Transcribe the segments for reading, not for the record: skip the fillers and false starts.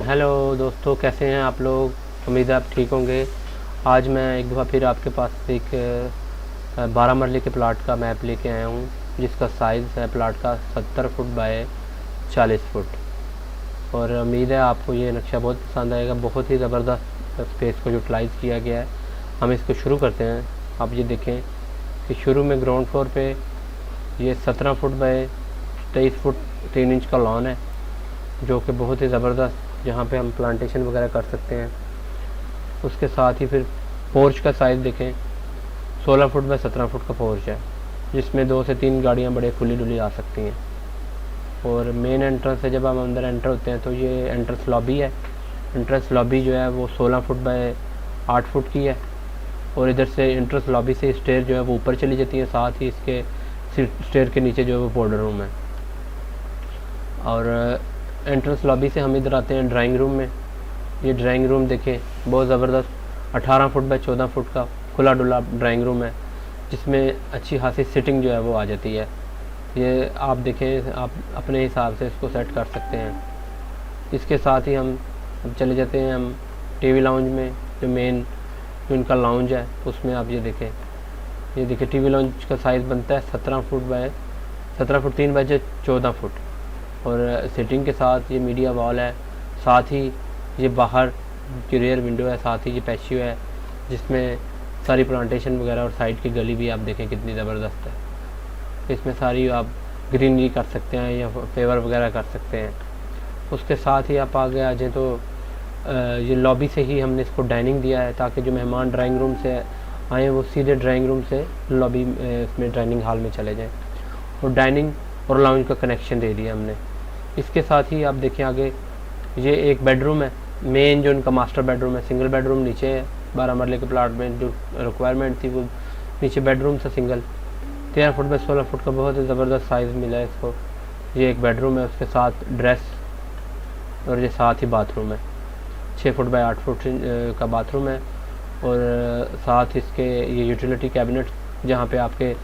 Hello दोस्तों, कैसे हैं आप लोग। उम्मीद है आप ठीक होंगे। आज मैं एक दफ़ा फिर आपके पास एक 12 मरले के प्लाट का मैप लेके आया हूँ, जिसका साइज़ है प्लाट का 70 फुट बाय 40 फुट। और उम्मीद है आपको ये नक्शा बहुत पसंद आएगा। बहुत ही ज़बरदस्त स्पेस को यूटिलाइज़ किया गया है। हम इसको शुरू करते हैं। आप ये देखें कि शुरू में ग्राउंड फ्लोर पे ये 17 फुट बाय 23 फुट 3 इंच का लॉन है, जो कि बहुत ही ज़बरदस्त, जहाँ पे हम प्लांटेशन वगैरह कर सकते हैं। उसके साथ ही फिर पोर्च का साइज़ देखें, 16 फुट बाय 17 फुट का पोर्च है, जिसमें 2 से 3 गाड़ियाँ बड़े खुली डुली आ सकती हैं। और मेन एंट्रेंस है, जब हम अंदर एंटर होते हैं तो ये एंट्रेंस लॉबी है। एंट्रेंस लॉबी जो है वो 16 फुट बाय 8 फुट की है। और इधर से एंट्रेंस लॉबी से स्टेयर जो है वो ऊपर चली जाती है। साथ ही इसके स्टेयर के नीचे जो है वो पाउडर रूम है। और एंट्रेंस लॉबी से हम इधर आते हैं ड्राइंग रूम में। ये ड्राइंग रूम देखें, बहुत ज़बरदस्त 18 फुट बाय 14 फुट का खुला डुला ड्राइंग रूम है, जिसमें अच्छी खासी सिटिंग जो है वो आ जाती है। ये आप देखें, आप अपने हिसाब से इसको सेट कर सकते हैं। इसके साथ ही हम अब चले जाते हैं हम टीवी लाउंज में, जो मेन जो इनका लाउंज है उसमें आप ये देखें टीवी लाउंज का साइज़ बनता है 17 फुट 3 बाय 14 फुट। और सिटिंग के साथ ये मीडिया वॉल है। साथ ही ये बाहर की रेयर विंडो है। साथ ही ये पैशियो है, जिसमें सारी प्लांटेशन वगैरह और साइड की गली भी आप देखें कितनी ज़बरदस्त है। इसमें सारी आप ग्रीनरी कर सकते हैं या फेवर वगैरह कर सकते हैं। उसके साथ ही आप आगे आ जाएँ तो ये लॉबी से ही हमने इसको डाइनिंग दिया है, ताकि जो मेहमान ड्राइंग रूम से आएँ वो सीधे ड्राइंग रूम से लॉबी इसमें डाइनिंग हॉल में चले जाएँ। और डाइनिंग और लाउंज का कनेक्शन दे दिया हमने। इसके साथ ही आप देखें आगे, ये एक बेडरूम है, मेन जो इनका मास्टर बेडरूम है। सिंगल बेडरूम नीचे है। 12 मरले के प्लाट में जो रिक्वायरमेंट थी वो नीचे बेडरूम था सिंगल। 13 फुट बाय 16 फुट का बहुत ही ज़बरदस्त साइज़ मिला है इसको। ये एक बेडरूम है, उसके साथ ड्रेस और ये साथ ही बाथरूम है। 6 फुट बाय 8 फुट का बाथरूम है। और साथ इसके ये यूटिलिटी कैबिनेट, जहाँ पे आपके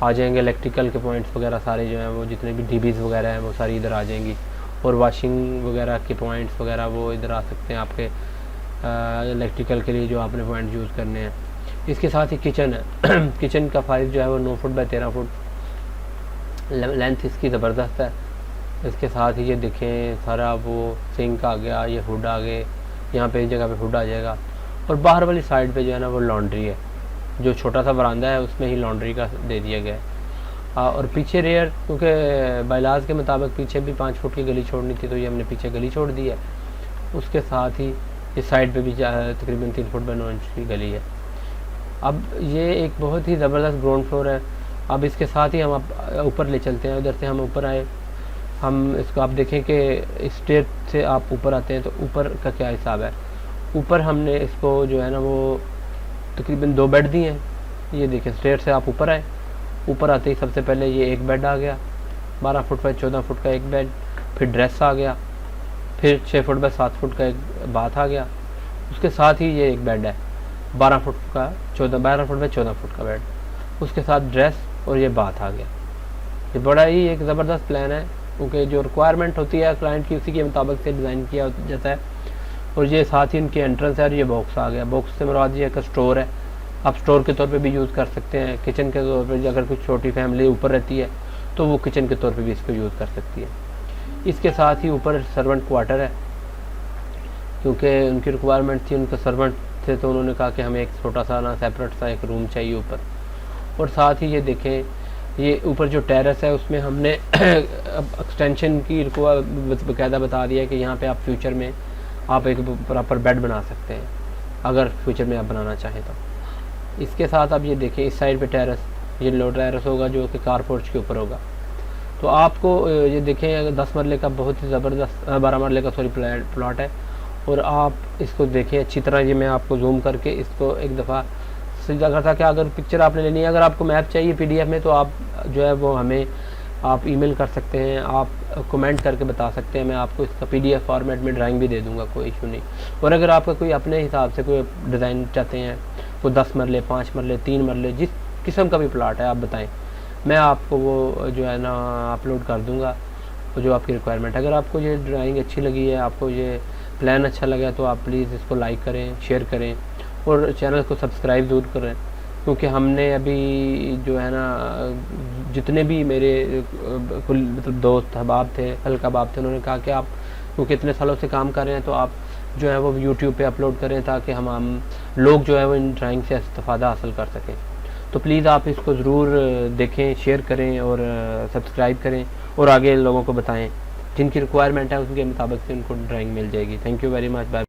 आ जाएंगे इलेक्ट्रिकल के पॉइंट्स वगैरह सारे जो हैं वो, जितने भी डीबीज़ वगैरह हैं वो सारी इधर आ जाएंगी। और वाशिंग वगैरह के पॉइंट्स वगैरह वो इधर आ सकते हैं आपके इलेक्ट्रिकल के लिए जो आपने पॉइंट यूज़ करने हैं। इसके साथ ही किचन है। किचन का साइज़ जो है वो 9 फुट बाय 13 फुट लेंथ इसकी ज़बरदस्त है। इसके साथ ही ये देखें सारा वो सिंक आ गया, ये हुड आ गए, यहाँ पे इस जगह पे हुड आ जाएगा। और बाहर वाली साइड पे जो है ना वो लॉन्ड्री है, जो छोटा सा बरामदा है उसमें ही लॉन्ड्री का दे दिया गया है। और पीछे रेयर, क्योंकि बाइलाज के मुताबिक पीछे भी 5 फुट की गली छोड़नी थी, तो ये हमने पीछे गली छोड़ दी है। उसके साथ ही इस साइड पे भी तकरीबन 3 फुट बाय 9 इंच की गली है। अब ये एक बहुत ही ज़बरदस्त ग्राउंड फ्लोर है। अब इसके साथ ही हम ऊपर ले चलते हैं। उधर से हम ऊपर आए, हम इसको आप देखें कि स्टेट से आप ऊपर आते हैं तो ऊपर का क्या हिसाब है। ऊपर हमने इसको जो है ना वो तकरीबन 2 बेड दिए हैं। ये देखें, स्टेट से आप ऊपर आए, ऊपर आते ही सबसे पहले ये एक बेड आ गया, 12 फुट बाय 14 फुट का एक बेड। फिर ड्रेस आ गया, फिर 6 फुट बाय 7 फुट का एक बाथ आ गया। उसके साथ ही ये एक बेड है, 12 फुट बाय 14 फुट का बेड। उसके साथ ड्रेस और ये बाथ आ गया। ये बड़ा ही एक ज़बरदस्त प्लान है, क्योंकि जो रिक्वायरमेंट होती है क्लाइंट की उसी के मुताबिक से डिज़ाइन किया जाता है। और ये साथ ही इनकी एंट्रेंस है। और ये बॉक्स आ गया। बॉक्स से मुराद ये एक स्टोर है, आप स्टोर के तौर पे भी यूज़ कर सकते हैं। किचन के तौर पे अगर कुछ छोटी फैमिली ऊपर रहती है तो वो किचन के तौर पे भी इसको यूज़ कर सकती है। इसके साथ ही ऊपर सर्वेंट क्वार्टर है, क्योंकि उनकी रिक्वायरमेंट थी, उनका सर्वेंट थे, तो उन्होंने कहा कि हमें एक छोटा सा ना सेपरेट सा एक रूम चाहिए ऊपर। और साथ ही ये देखें, ये ऊपर जो टेरेस है उसमें हमने एक्सटेंशन की बाकायदा बता दिया कि यहाँ पे आप फ्यूचर में आप एक प्रॉपर बेड बना सकते हैं, अगर फ्यूचर में आप बनाना चाहें तो। इसके साथ आप ये देखें, इस साइड पे टेरेस, ये लो टेरेस होगा जो कि कार पोर्च के ऊपर होगा। तो आपको ये देखें 10 मरले का बहुत ही ज़बरदस्त 12 मरले का प्लॉट है। और आप इसको देखें अच्छी तरह, ये मैं आपको जूम करके इसको एक दफ़ा सीधा करता कि अगर पिक्चर आपने लेनी है, अगर आपको मैप चाहिए PDF में, तो आप जो है वो हमें आप ईमेल कर सकते हैं, आप कमेंट करके बता सकते हैं। मैं आपको इसका PDF फॉर्मेट में ड्राइंग भी दे दूंगा, कोई इशू नहीं। और अगर आपका कोई अपने हिसाब से कोई डिज़ाइन चाहते हैं, कोई 10 मरले 5 मरले 3 मरले जिस किस्म का भी प्लाट है आप बताएं, मैं आपको वो जो है ना अपलोड कर दूंगा जो आपकी रिक्वायरमेंट। अगर आपको ये ड्राइंग अच्छी लगी है, आपको ये प्लान अच्छा लगा तो आप प्लीज़ इसको लाइक करें, शेयर करें और चैनल को सब्सक्राइब ज़रूर करें, क्योंकि हमने अभी जो है ना जितने भी मेरे मतलब दोस्त अहबाब थे, हल्का बाब थे, उन्होंने कहा कि आप क्योंकि इतने सालों से काम कर रहे हैं तो आप जो है वो यूट्यूब पे अपलोड करें ताकि हम लोग जो है वो इन ड्राइंग से इस्तेफादा हासिल कर सकें। तो प्लीज़ आप इसको ज़रूर देखें, शेयर करें और सब्सक्राइब करें और आगे लोगों को बताएं, जिनकी रिक्वायरमेंट है उनके मुताबिक से उनको ड्राइंग मिल जाएगी। Thank you very much. Bye.